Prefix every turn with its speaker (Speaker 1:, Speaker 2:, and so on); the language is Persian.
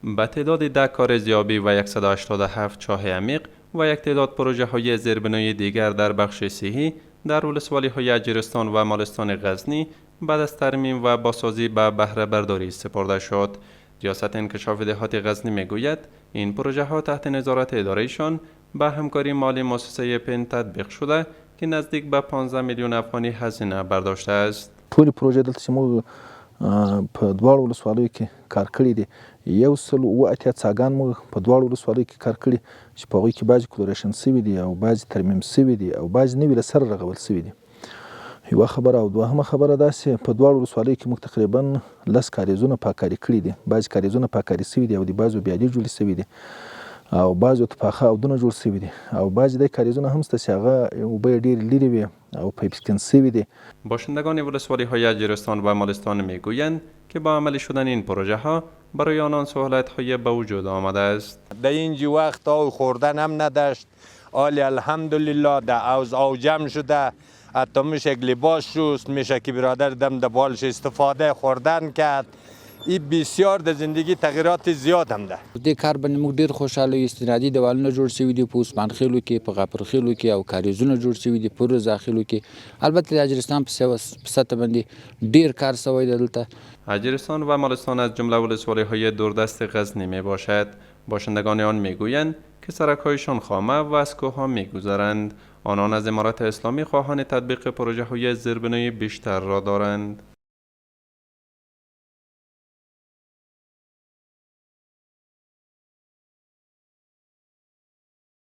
Speaker 1: به تعداد 10 کار ارزیابی و 187 چاه عمیق و یک تعداد پروژه های زیربنایی دیگر در بخش صحی در ولسوالی های اجرستان و مالستان غزنی بعد از ترمیم و بازسازی به بهره برداری سپرده شد. ریاست انکشاف دهات غزنی میگوید این پروژه ها تحت نظارت ادارهشان به همکاری مالی مؤسسه پن تطبیق شده که نزدیک به 15 میلیون افغانی هزینه برداشته است.
Speaker 2: ټول پروژې دلته چې موږ په دواړو ولسوالیو کې کار کړی دي 180 څاګان موږ په دواړو ولسوالیو کې کار کړي چې په هغوی کې بعضې کلوریشن سوي دي او بعضې ترمیم سوي دي او بعضې نوي له سره رغول سوي دي. یوه خبره او دوهمه خبره داسې په دواړو ولسوالیو کې موږ تقریبا 10 کاریزونه پاککاري کړي دي. بعضې کاریزونه پاککاري سوي دي او د بعضو بیا جوړې سوي دي او بعضو ته پاخه اودونه جوړ سوي دي او بعضې د کاریزونه هم شته چې هغه اوبه یې ډېرې لرې وي او پایپسکن سوي دي.
Speaker 1: باشندگان ولسوالی های اجرستان و مالستان میگویند که با عملی شدن این پروژه ها برای آنان سهولت های به وجود آمده است.
Speaker 3: در اینجا وقت آو خوردن هم نداشت، حالی الحمدلله در اوضاع جمع شده، حتی میشه لباس شست، میشه که برادر دم در بالش استفاده خوردن کرد. این بسیار د زندگی تغییرات زیاد هم ده.
Speaker 4: د کار باندې موږ ډیر خوشاله یو. استنادي دیوالونه جوړ شوي دي په عثمان خیلو کې، په غفر خیلو کې او کاریزونه جوړ شوي دي په رضا خیلو کې. البته د اجرستان په سطح باندې ډیر کار شوی دی دلته.
Speaker 1: اجرستان و مالستان از جمله ولسوالی های دوردست غزنی می باشد. باشندگان آن میگویند که سرک‌هایشان خامه و از کوه‌ها می‌گذرند. آنان از امارت اسلامی خواهان تطبیق پروژه های زیربنایی بیشتر را دارند.